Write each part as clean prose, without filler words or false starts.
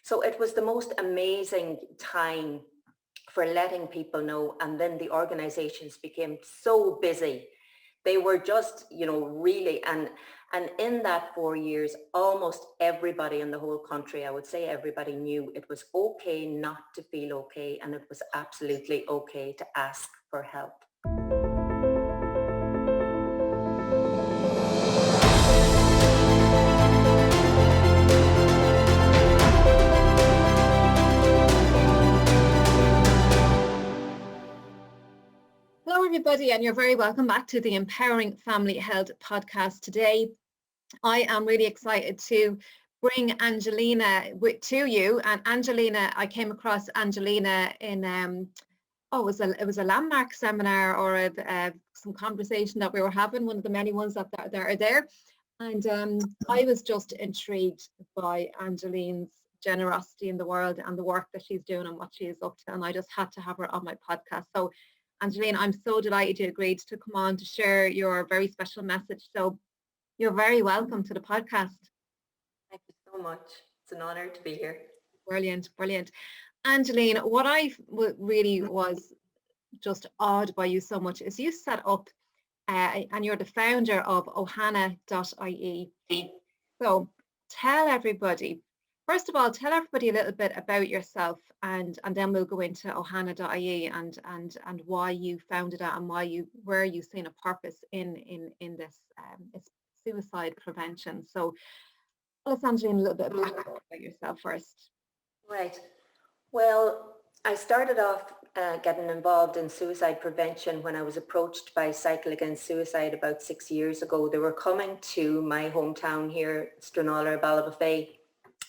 So it was the most amazing time for letting people know. And then the organizations became so busy. They were just, really, and in that 4 years, almost everybody in the whole country, I would say everybody, knew it was okay not to feel okay, and it was absolutely okay to ask for help. Hello, everybody, and you're very welcome back to the Empowering Family Health podcast. Today, I am really excited to bring Angelina to you. And Angelina, I came across Angelina in it was a landmark seminar or some conversation that we were having, one of the many ones that are there. And I was just intrigued by Angeline's generosity in the world and the work that she's doing and what she is up to. And I just had to have her on my podcast. So Angeline, I'm so delighted you agreed to come on to share your very special message. So you're very welcome to the podcast. Thank you so much. It's an honor to be here. Brilliant, brilliant. Angeline, what I really was just awed by you so much is you set up and you're the founder of Ohana.ie. So tell everybody, first of all, tell everybody a little bit about yourself, and then we'll go into Ohana.ie and why you founded it and where you seen a purpose in this it's suicide prevention. So tell us, Angeline, a little bit about yourself first. Right. Well, I started off getting involved in suicide prevention when I was approached by Cycle Against Suicide about 6 years ago. They were coming to my hometown here, Stranraer, Ballabafay,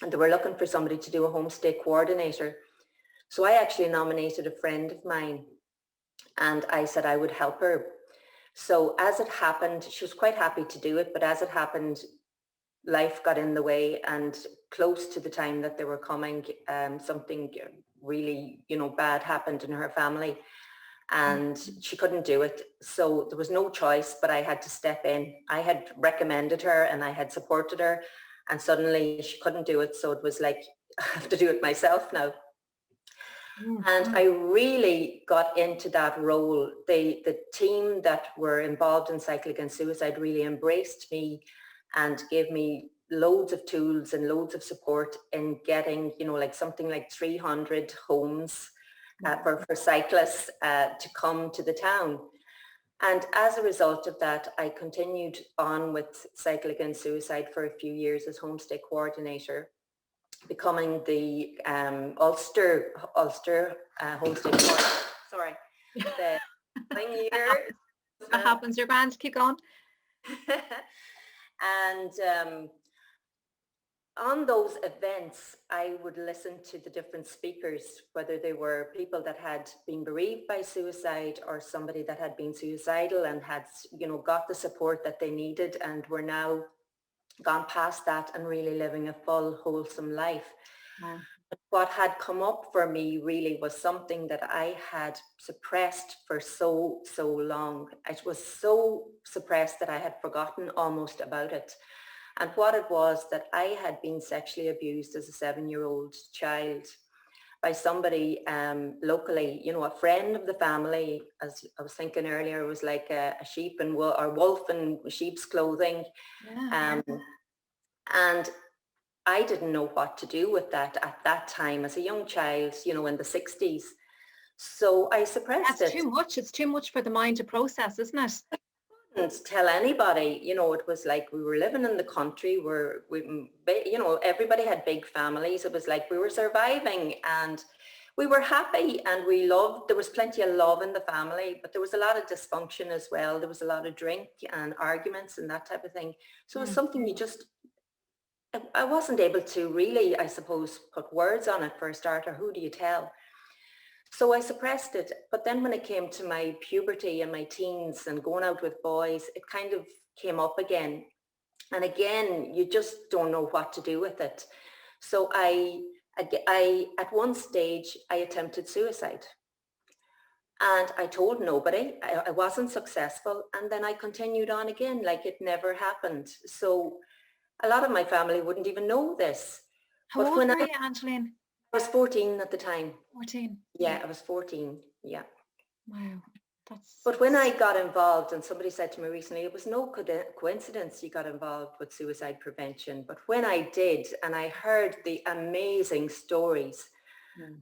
and they were looking for somebody to do a homestay coordinator. So I actually nominated a friend of mine, and I said I would help her. So as it happened, she was quite happy to do it, but as it happened, life got in the way, and close to the time that they were coming, something really, bad happened in her family, and she couldn't do it. So there was no choice, but I had to step in. I had recommended her and I had supported her, and suddenly she couldn't do it. So it was like, I have to do it myself now. And I really got into that role. The team that were involved in Cycle Against Suicide really embraced me and gave me loads of tools and loads of support in getting, something like 300 homes for cyclists to come to the town. And as a result of that, I continued on with Cycle Against Suicide for a few years as homestay coordinator, becoming the Ulster homestay coordinator. Sorry, the thing here. That happens, you're grand, keep going. And on those events, I would listen to the different speakers, whether they were people that had been bereaved by suicide or somebody that had been suicidal and had, got the support that they needed and were now gone past that and really living a full, wholesome life. Wow. But what had come up for me really was something that I had suppressed for so long. It was so suppressed that I had forgotten almost about it. And what it was that I had been sexually abused as a 7-year-old child by somebody locally, a friend of the family. As I was thinking earlier, was like a sheep and or wolf in sheep's clothing. Yeah. And I didn't know what to do with that at that time as a young child, in the 60s. So I suppressed it. That's too much. It's too much for the mind to process, isn't it? Couldn't tell anybody, it was like we were living in the country where everybody had big families. It was like we were surviving and we were happy and we loved. There was plenty of love in the family, but there was a lot of dysfunction as well. There was a lot of drink and arguments and that type of thing. So it was something I wasn't able to really, I suppose, put words on it for a start, or who do you tell? So I suppressed it. But then when it came to my puberty and my teens and going out with boys, it kind of came up again. And again, you just don't know what to do with it. So I at one stage, I attempted suicide. And I told nobody. I wasn't successful. And then I continued on again like it never happened. So a lot of my family wouldn't even know this. How But old when were I you, Angeline? was 14 at the time, 14. yeah, I was 14, yeah. Wow. That's But when I got involved, and somebody said to me recently, it was no coincidence you got involved with suicide prevention. But when I did, and I heard the amazing stories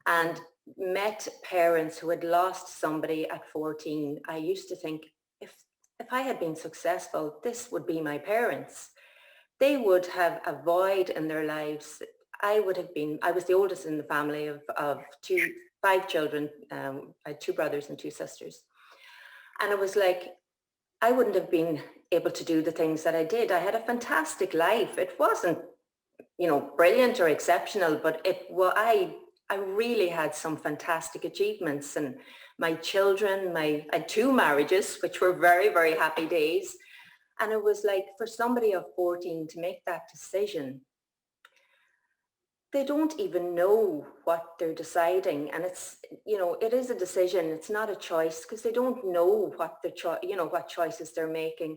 and met parents who had lost somebody at 14, I used to think, if I had been successful, this would be my parents. They would have a void in their lives. I was the oldest in the family of five children. I had two brothers and two sisters. And it was like, I wouldn't have been able to do the things that I did. I had a fantastic life. It wasn't, brilliant or exceptional, but I really had some fantastic achievements. And my children, I had two marriages, which were very, very happy days. And it was like, for somebody of 14 to make that decision, they don't even know what they're deciding. And it's, it is a decision. It's not a choice, because they don't know what what choices they're making.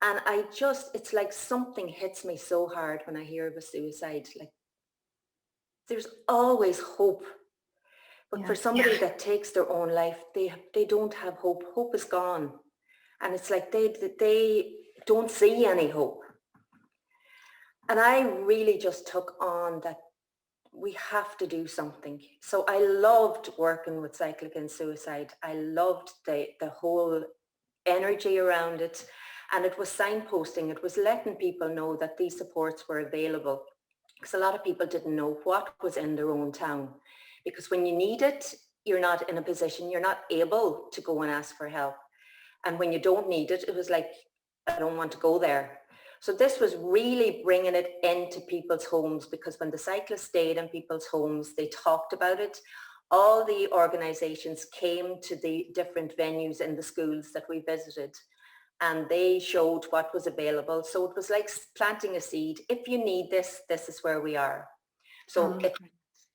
And it's like something hits me so hard when I hear of a suicide. Like, there's always hope. But for somebody that takes their own life, they don't have hope. Hope is gone. And it's like they don't see any hope. And I really just took on that we have to do something. So I loved working with Cycle Against Suicide. I loved the whole energy around it. And it was signposting. It was letting people know that these supports were available. Because a lot of people didn't know what was in their own town. Because when you need it, you're not in a position, you're not able to go and ask for help. And when you don't need it, it was like, I don't want to go there. So this was really bringing it into people's homes, because when the cyclists stayed in people's homes, they talked about it. All the organizations came to the different venues in the schools that we visited, and they showed what was available. So it was like planting a seed. If you need this, this is where we are. So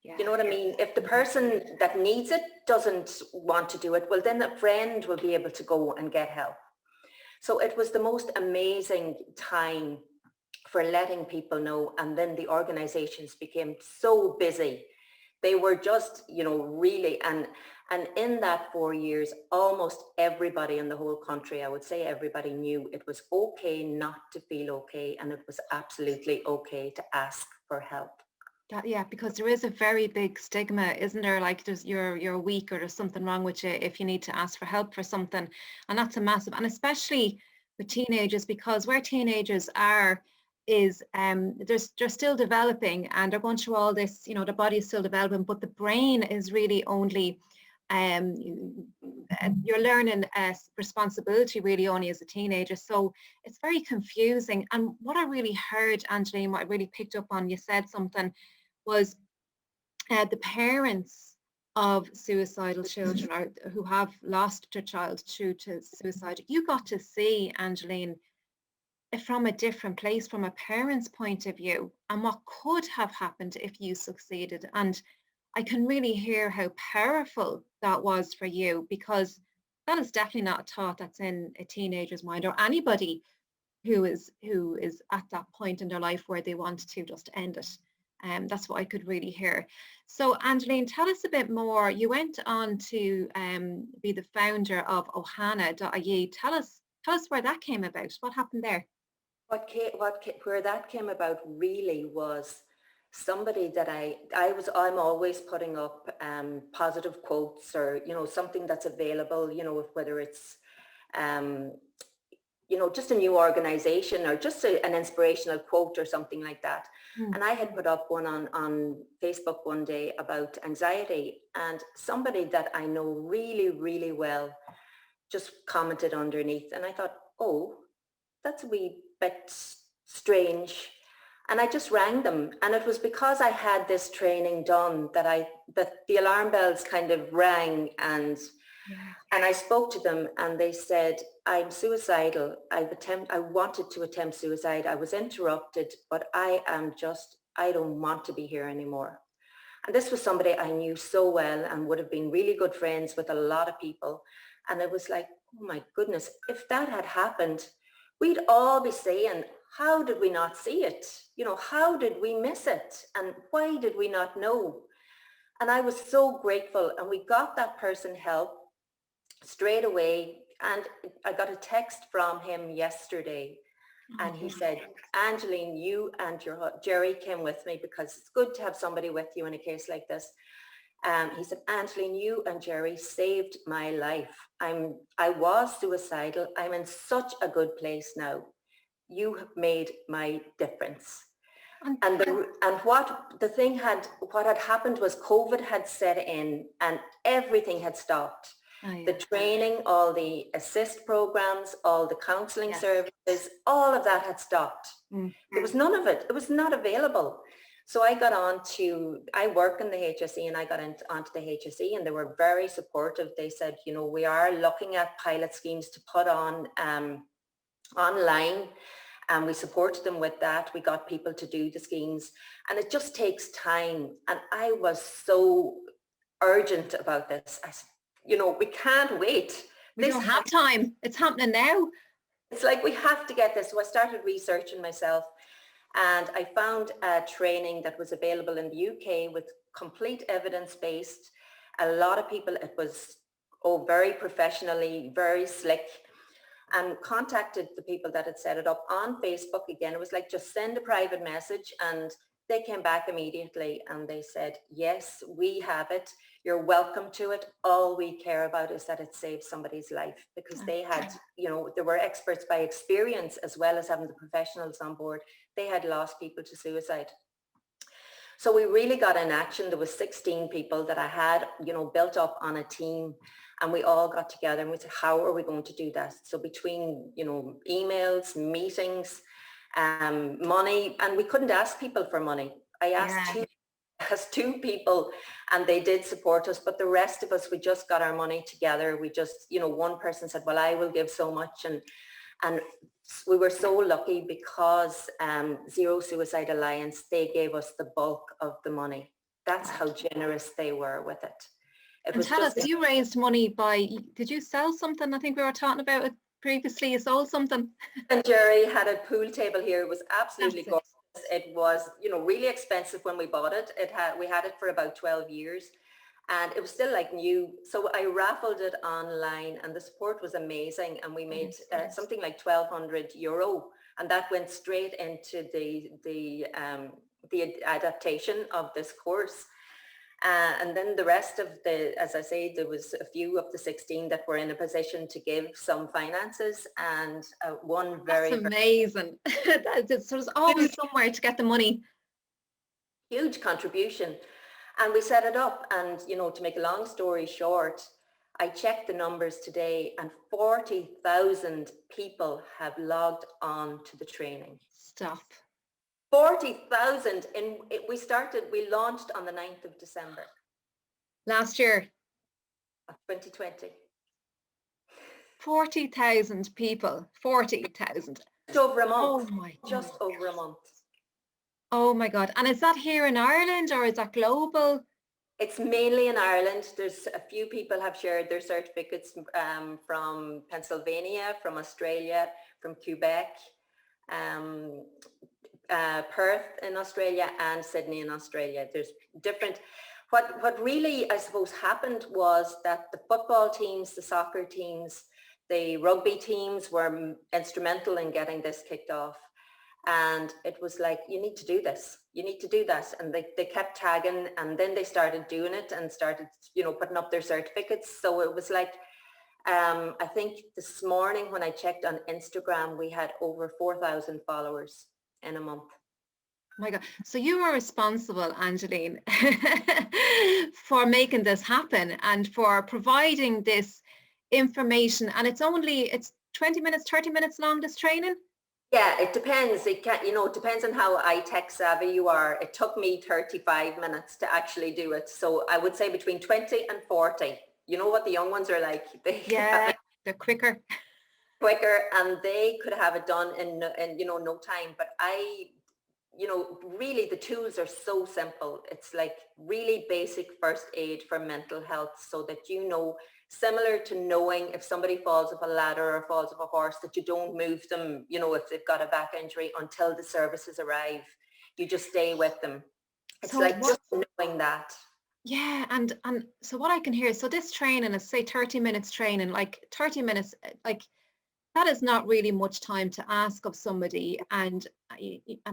you know what I mean? If the person that needs it doesn't want to do it, well, then a friend will be able to go and get help. So it was the most amazing time for letting people know. And then the organizations became so busy. They were just, really, and in that 4 years, almost everybody in the whole country, I would say everybody, knew it was okay not to feel okay, and it was absolutely okay to ask for help. Because there is a very big stigma, isn't there? Like, you're weak, or there's something wrong with you if you need to ask for help for something. And that's a massive, and especially with teenagers, because where teenagers are is they're still developing, and they're going through all this, the body is still developing, but the brain is really only you're learning responsibility really only as a teenager. So it's very confusing. And what I really heard, Angeline, what I really picked up on, you said something, was the parents of suicidal children, or who have lost their child due to suicide. You got to see, Angeline, from a different place, from a parent's point of view, and what could have happened if you succeeded. And I can really hear how powerful that was for you, because that is definitely not a thought that's in a teenager's mind, or anybody who is at that point in their life where they want to just end it. That's what I could really hear. So Angeline, tell us a bit more. You went on to be the founder of Ohana.ie. Tell us where that came about. What happened there? Where that came about really was somebody that I'm always putting up positive quotes, or something that's available, whether it's just a new organization, or just an inspirational quote or something like that. And I had put up one on Facebook one day about anxiety, and somebody that I know really, really well just commented underneath, and I thought, oh, that's a wee bit strange. And I just rang them, and it was because I had this training done that the alarm bells kind of rang, and I spoke to them, and they said, I'm suicidal. I wanted to attempt suicide. I was interrupted, but I don't want to be here anymore. And this was somebody I knew so well and would have been really good friends with a lot of people. And it was like, oh my goodness, if that had happened, we'd all be saying, how did we not see it? How did we miss it? And why did we not know? And I was so grateful, and we got that person help straight away. And I got a text from him yesterday, and he said, Angeline, you and your Jerry came with me because it's good to have somebody with you in a case like this. He said, Angeline, you and Jerry saved my life. I was suicidal. I'm in such a good place now. You have made my difference. And what had happened was COVID had set in and everything had stopped. Oh, yeah. The training, all the assist programs, all the counselling services, all of that had stopped. There was none of it. It was not available. So I work in the HSE, and I got onto the HSE, and they were very supportive. They said, we are looking at pilot schemes to put on online, and we supported them with that. We got people to do the schemes, and it just takes time. And I was so urgent about this. I said, we can't wait. We don't have time. It's happening now. It's like we have to get this. So I started researching myself, and I found a training that was available in the UK with complete evidence-based. A lot of people, it was very professionally, very slick, and contacted the people that had set it up on Facebook. Again, it was like, just send a private message, and they came back immediately and they said, yes, we have it. You're welcome to it. All we care about is that it saves somebody's life, because they had, there were experts by experience as well as having the professionals on board. They had lost people to suicide. So we really got in action. There was 16 people that I had, built up on a team, and we all got together and we said, how are we going to do that? So between, emails, meetings, money, and we couldn't ask people for money. I asked two people, and they did support us, but the rest of us, we just got our money together. We just, one person said, well, I will give so much. And we were so lucky because Zero Suicide Alliance, they gave us the bulk of the money. That's how generous they were with it. And tell us, you raised money did you sell something? I think we were talking about it previously. You sold something. And Jerry had a pool table here. It was absolutely gorgeous. It was, really expensive when we bought it. We had it for about 12 years, and it was still like new. So I raffled it online, and the support was amazing. And we made something like €1,200, and that went straight into the adaptation of this course. And then the rest of as I say, there was a few of the 16 that were in a position to give some finances, and one very... That's amazing. So there's always somewhere to get the money. Huge contribution. And we set it up, and, to make a long story short, I checked the numbers today, and 40,000 people have logged on to the training. Stop. 40,000. We launched on the 9th of December. Last year. 2020. 40,000 people. 40,000. Just over a month. Oh my God. Just over a month. Oh my God. And is that here in Ireland, or is that global? It's mainly in Ireland. There's a few people have shared their certificates from Pennsylvania, from Australia, from Quebec, Perth in Australia, and Sydney in Australia. There's different... What really, I suppose, happened was that the football teams, the soccer teams, the rugby teams were instrumental in getting this kicked off. And it was like, you need to do this. You need to do that. And they kept tagging, and then they started doing it and started, putting up their certificates. So it was like, I think this morning when I checked on Instagram, we had over 4,000 followers in a month. Oh my God. So you are responsible, Angeline, for making this happen and for providing this information. And it's 20 minutes, 30 minutes long, this training? Yeah, it depends. It depends on how tech savvy you are. It took me 35 minutes to actually do it. So I would say between 20 and 40. You know what the young ones are like. They're quicker. And they could have it done in no time. But really the tools are so simple. It's like really basic first aid for mental health, so that Similar to knowing if somebody falls off a ladder or falls off a horse, that you don't move them, if they've got a back injury until the services arrive. You just stay with them. It's So like what? just knowing that. Yeah, and so what I can hear, so this training is say 30 minutes training, like 30 minutes, like that is not really much time to ask of somebody. And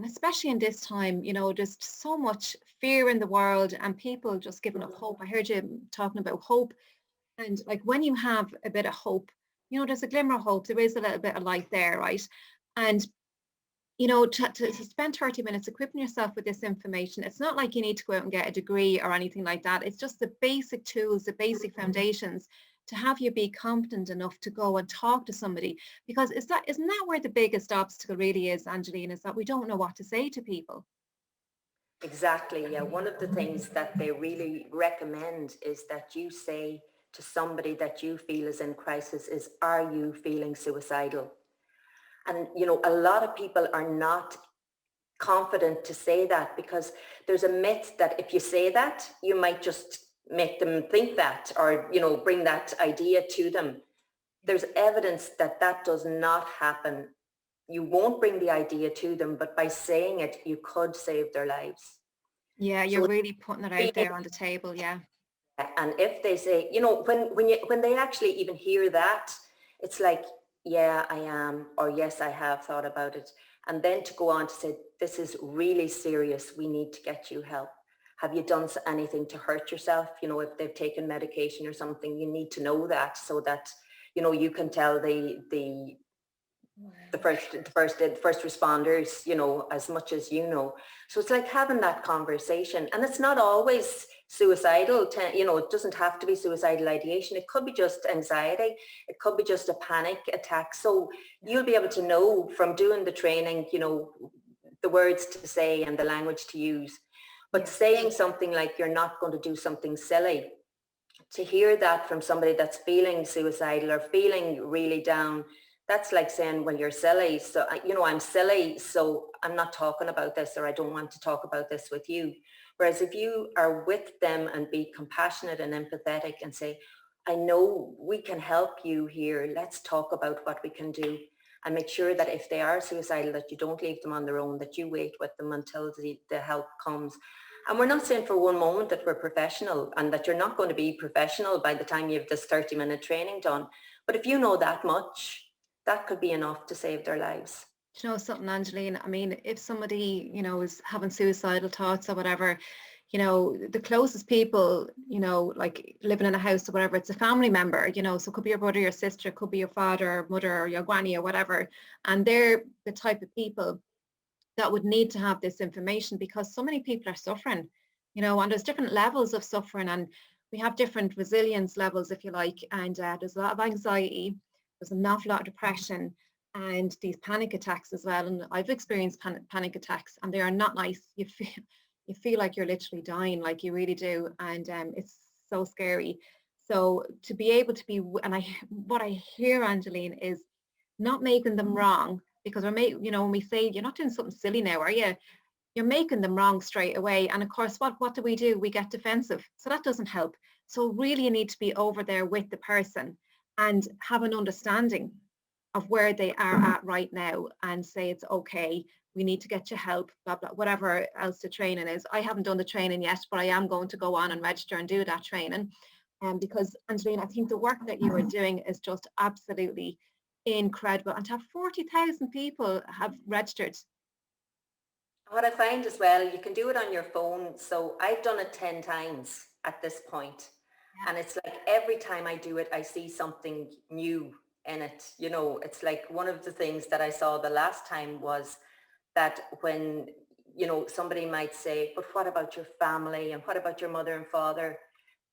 especially in this time, there's so much fear in the world and people just giving up hope. I heard you talking about hope. And like when you have a bit of hope, there's a glimmer of hope. There is a little bit of light there, right? And to spend 30 minutes equipping yourself with this information, it's not like you need to go out and get a degree or anything like that. It's just the basic tools, the basic foundations to have you be competent enough to go and talk to somebody. Because isn't that where the biggest obstacle really is, Angeline, is that we don't know what to say to people. Exactly. Yeah. One of the things that they really recommend is that you say to somebody that you feel is in crisis is, are you feeling suicidal? And, a lot of people are not confident to say that because there's a myth that if you say that, you might just make them think that or, bring that idea to them. There's evidence that that does not happen. You won't bring the idea to them, but by saying it, you could save their lives. Yeah, you're So really putting it out there on the table. Yeah. and if they say, when they actually even hear that, it's like, yeah, I am, or yes, I have thought about it. And then to go on to say, this is really serious. We need to get you help. Have you done anything to hurt yourself? If they've taken medication or something, you need to know that so that, you can tell the first responders, as much as So it's like having that conversation, and it's not always suicidal. It doesn't have to be suicidal ideation. It could be just anxiety. It could be just a panic attack. So you'll be able to know from doing the training, the words to say and the language to use. But saying something like you're not going to do something silly, to hear that from somebody that's feeling suicidal or feeling really down, that's like saying, well, you're silly. So, I'm silly, so I'm not talking about this, or I don't want to talk about this with you. Whereas if you are with them and be compassionate and empathetic and say, I know we can help you here. Let's talk about what we can do, and make sure that if they are suicidal, that you don't leave them on their own, that you wait with them until the help comes. And we're not saying for one moment that we're professional and that you're not going to be professional by the time you have this 30-minute training done. But if you know that much, that could be enough to save their lives. You know something, Angeline? I mean, if somebody, is having suicidal thoughts or whatever, the closest people, like living in a house or whatever, it's a family member, so it could be your brother, your sister, it could be your father, or mother, or your granny or whatever. And they're the type of people that would need to have this information because so many people are suffering, and there's different levels of suffering, and we have different resilience levels, if you like, and there's a lot of anxiety, there's an awful lot of depression, and these panic attacks as well. And I've experienced panic attacks, and they are not nice. You feel like you're literally dying, like you really do, and it's so scary. So to be able to be, what I hear, Angeline, is not making them wrong, because when we say you're not doing something silly now, are you? You're making them wrong straight away. And of course, what do? We get defensive. So that doesn't help. So really you need to be over there with the person and have an understanding of where they are at right now and say, it's okay, we need to get you help, blah, blah, whatever else the training is. I haven't done the training yet, but I am going to go on and register and do that training. Because, Angeline, I think the work that you are doing is just absolutely incredible. And to have 40,000 people have registered. What I find as well, you can do it on your phone. So I've done it 10 times at this point. Yeah. And it's like every time I do it, I see something new in it. It's like one of the things that I saw the last time was that when, somebody might say, but what about your family and what about your mother and father?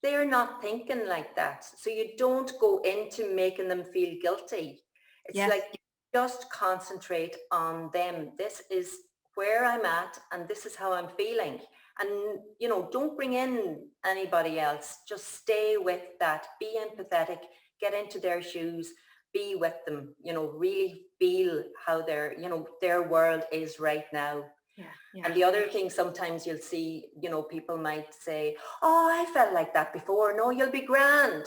They're not thinking like that. So you don't go into making them feel guilty. It's Yes. like you just concentrate on them. This is where I'm at and this is how I'm feeling. And, don't bring in anybody else. Just stay with that. Be empathetic, get into their shoes, be with them, really feel how their world is right now. And the other thing, sometimes you'll see, people might say, oh, I felt like that before. No, you'll be grand,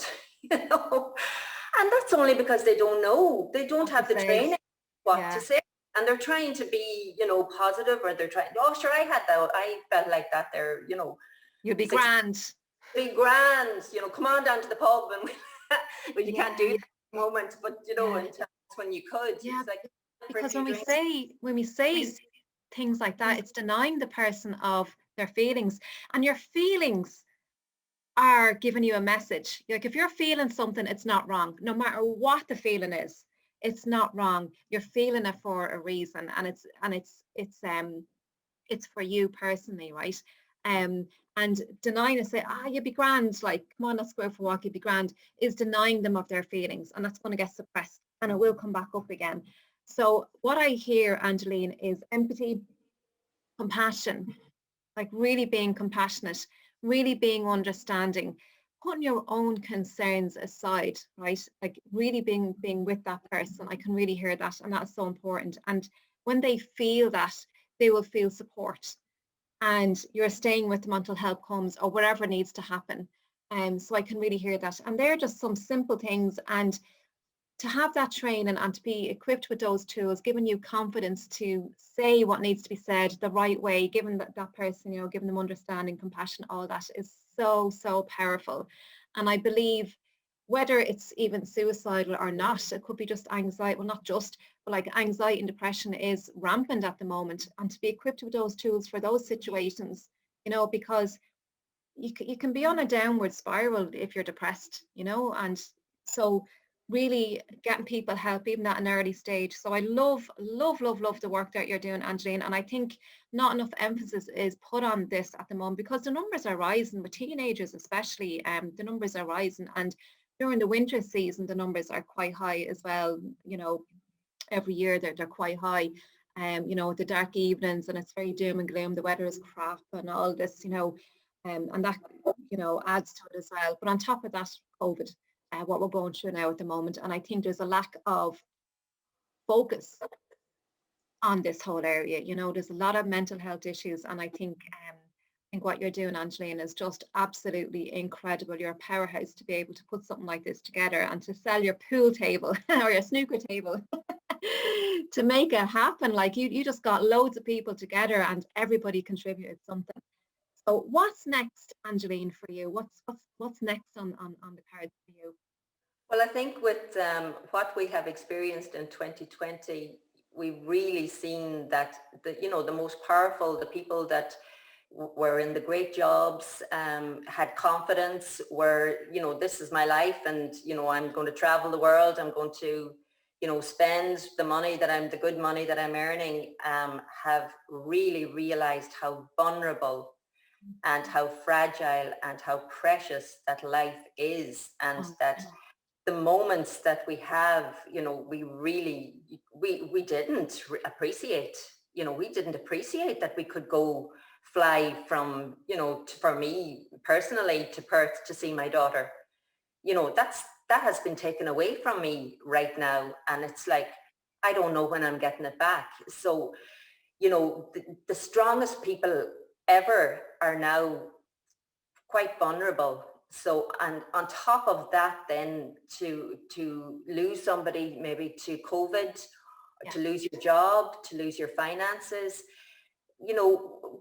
And that's only because they don't know. They don't have the training what to say. And they're trying to be, positive, or they're trying, oh, sure, I had that. I felt like that there, You'll be grand. Be grand, come on down to the pub. And well, you can't do that at the moment, but, in times when you could. Yeah, it's like, because when we say things like that, it's denying the person of their feelings, and your feelings are giving you a message. Like, if you're feeling something, it's not wrong. No matter what the feeling is, it's not wrong. You're feeling it for a reason, and it's for you personally, right? And denying it, say, you'd be grand, like, come on, let's go for a walk, you'd be grand, is denying them of their feelings, and that's going to get suppressed, and it will come back up again. So what I hear, Angeline, is empathy, compassion, like really being compassionate, really being understanding, putting your own concerns aside, right? Like really being with that person. I can really hear that, and that's so important. And when they feel that, they will feel support, and you're staying with them until help comes or whatever needs to happen. So I can really hear that. And they're just some simple things, and to have that training and to be equipped with those tools, giving you confidence to say what needs to be said the right way, giving that person, giving them understanding, compassion, all that is so, so powerful. And I believe whether it's even suicidal or not, it could be just anxiety, well, not just, but like anxiety and depression is rampant at the moment. And to be equipped with those tools for those situations, because you can be on a downward spiral if you're depressed, and so really getting people help even at an early stage. So I love the work that you're doing, Angeline, and I think not enough emphasis is put on this at the moment, because the numbers are rising with teenagers, especially. The numbers are rising, and during the winter season the numbers are quite high as well. Every year they're quite high. The dark evenings, and it's very doom and gloom, the weather is crap and all this, and that adds to it as well. But on top of that, COVID, what we're going through now at the moment, and I think there's a lack of focus on this whole area. There's a lot of mental health issues, and I think what you're doing, Angeline, is just absolutely incredible. You're a powerhouse to be able to put something like this together and to sell your pool table or your snooker table to make it happen. Like you just got loads of people together and everybody contributed something. So what's next, Angeline, for you? What's next on the cards for you? Well, I think with what we have experienced in 2020, we've really seen that the most powerful, the people that were in the great jobs, had confidence, were, this is my life, and, I'm going to travel the world, I'm going to, spend the good money that I'm earning, have really realized how vulnerable and how fragile and how precious that life is, and that the moments that we have, we really, we didn't appreciate, we didn't appreciate that we could go fly from, for me personally, to Perth to see my daughter. That has been taken away from me right now. And it's like, I don't know when I'm getting it back. So, the strongest people ever are now quite vulnerable. So, and on top of that, then to lose somebody maybe to COVID, to lose your job, to lose your finances,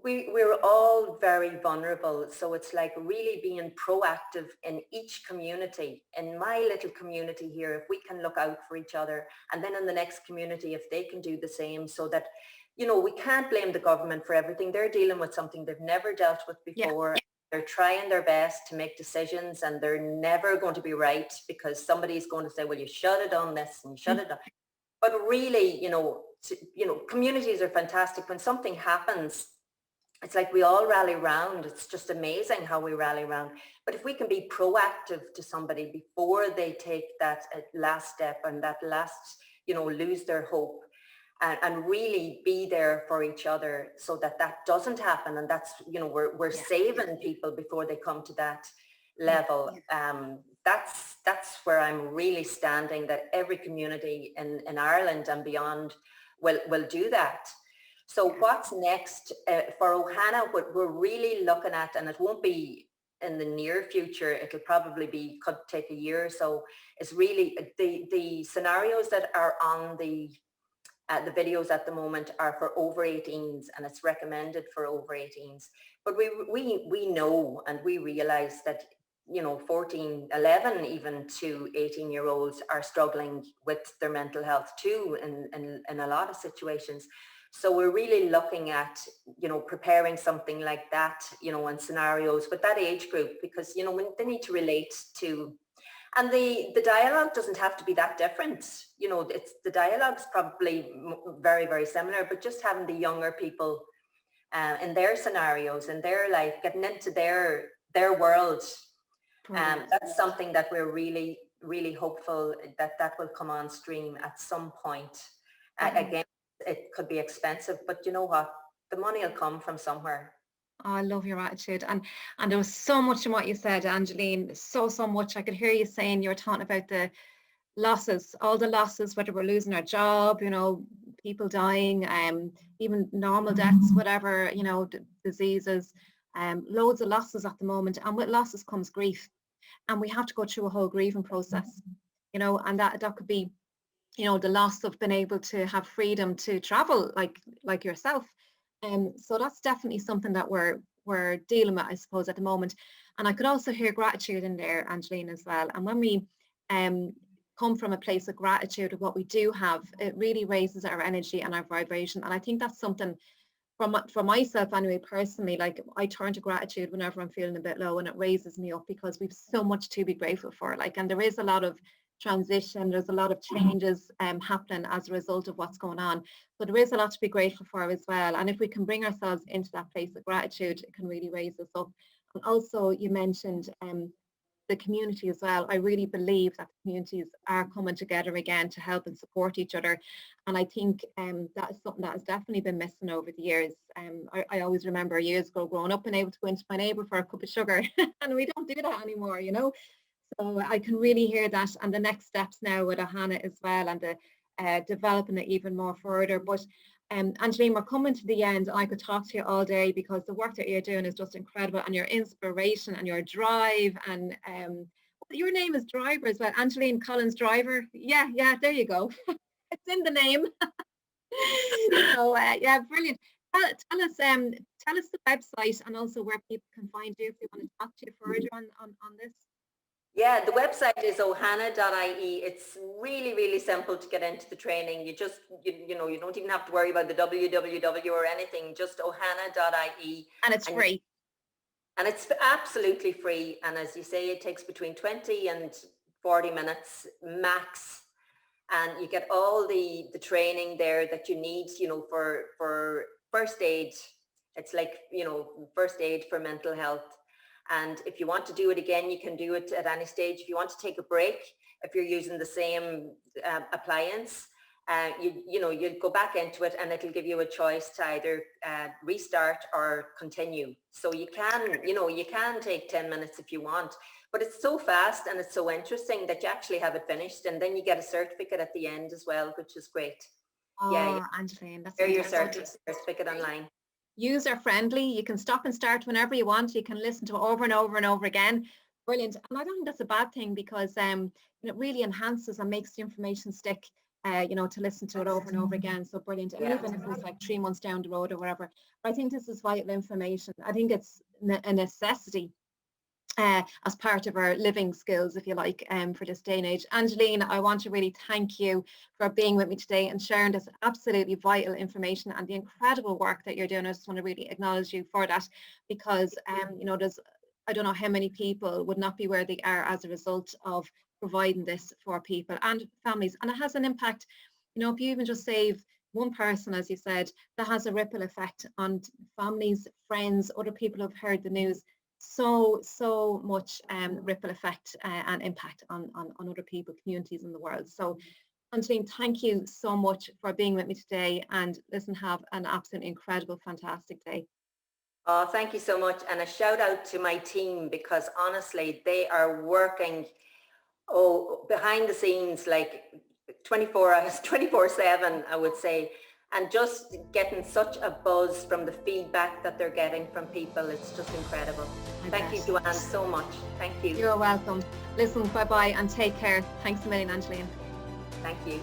we're all very vulnerable. So it's like really being proactive in each community. In my little community here, if we can look out for each other, and then in the next community, if they can do the same, so that, we can't blame the government for everything. They're dealing with something they've never dealt with before. Yeah. They're trying their best to make decisions, and they're never going to be right, because somebody's going to say, well, you should have done this and you should have done. But really, communities are fantastic. When something happens, it's like we all rally around. It's just amazing how we rally around. But if we can be proactive to somebody before they take that last step and that last, lose their hope, and really be there for each other, so that doesn't happen. And that's, we're saving people before they come to that level. That's where I'm really standing, that every community in Ireland and beyond will do that. So what's next for Ohana, what we're really looking at, and it won't be in the near future, it'll probably could take a year or so, is really the scenarios that are on the videos at the moment are for over 18s, and it's recommended for over 18s. But we know and we realize that, 14, 11 even to 18-year-olds are struggling with their mental health too in a lot of situations. So we're really looking at, preparing something like that, in scenarios with that age group, because, when they need to relate to, and the dialogue doesn't have to be that different. It's the dialogue's probably very, very similar, but just having the younger people in their scenarios, in their life, getting into their world. That's something that we're really, really hopeful that will come on stream at some point. Again, it could be expensive, but you know what? The money will come from somewhere. Oh, I love your attitude. And there was so much in what you said, Angeline, so much. I could hear you saying, you were talking about the losses, all the losses, whether we're losing our job, people dying, even normal deaths, whatever, diseases, loads of losses at the moment. And with losses comes grief. And we have to go through a whole grieving process, and that could be, the loss of being able to have freedom to travel like yourself. So that's definitely something that we're dealing with, I suppose, at the moment. And I could also hear gratitude in there, Angeline, as well. And when we come from a place of gratitude of what we do have, it really raises our energy and our vibration. And I think that's something for myself anyway, personally, like I turn to gratitude whenever I'm feeling a bit low, and it raises me up because we've so much to be grateful for. And there is a lot of transition, there's a lot of changes happening as a result of what's going on. But there is a lot to be grateful for as well. And if we can bring ourselves into that place of gratitude, it can really raise us up. And also you mentioned the community as well. I really believe that communities are coming together again to help and support each other. And I think that is something that has definitely been missing over the years. I always remember years ago growing up and able to go into my neighbour for a cup of sugar and we don't do that anymore, So I can really hear that, and the next steps now with Ohana as well, and the developing it even more further. But Angeline, we're coming to the end. I could talk to you all day because the work that you're doing is just incredible, and your inspiration and your drive, and your name is Driver as well, Angeline Collins Driver. Yeah, there you go. It's in the name. So yeah, brilliant. Tell us the website and also where people can find you if they want to talk to you further on this. Yeah, the website is Ohana.ie. It's really, really simple to get into the training. You just, you don't even have to worry about the www or anything, just Ohana.ie. And it's free. And it's absolutely free. And as you say, it takes between 20 and 40 minutes max. And you get all the training there that you need, for first aid. It's like, first aid for mental health. And if you want to do it again, you can do it at any stage. If you want to take a break, if you're using the same appliance, you'll go back into it and it'll give you a choice to either restart or continue. So you can take 10 minutes if you want, but it's so fast and it's so interesting that you actually have it finished, and then you get a certificate at the end as well, which is great. Oh, yeah, Angeline, that's your certificate online. User friendly. You can stop and start whenever you want. You can listen to it over and over and over again. Brilliant. And I don't think that's a bad thing because it really enhances and makes the information stick, to listen to it over and over again. So brilliant. And even if it's like 3 months down the road or whatever, I think this is vital information. I think it's a necessity as part of our living skills, if you like, for this day and age. Angeline, I want to really thank you for being with me today and sharing this absolutely vital information and the incredible work that you're doing. I just want to really acknowledge you for that because, there's, I don't know how many people would not be where they are as a result of providing this for people and families. And it has an impact, if you even just save one person, as you said, that has a ripple effect on families, friends, other people who've heard the news. So much ripple effect and impact on other people, communities in the world. So Angeline, thank you so much for being with me today, and listen, have an absolutely incredible, fantastic day. Oh, thank you so much. And a shout out to my team, because honestly, they are working behind the scenes like 24 hours, 24/7, I would say. and just getting such a buzz from the feedback that they're getting from people. It's just incredible. Thank you, Joanne, so much. Thank you. You're welcome. Listen, bye-bye and take care. Thanks a million, Angeline. Thank you.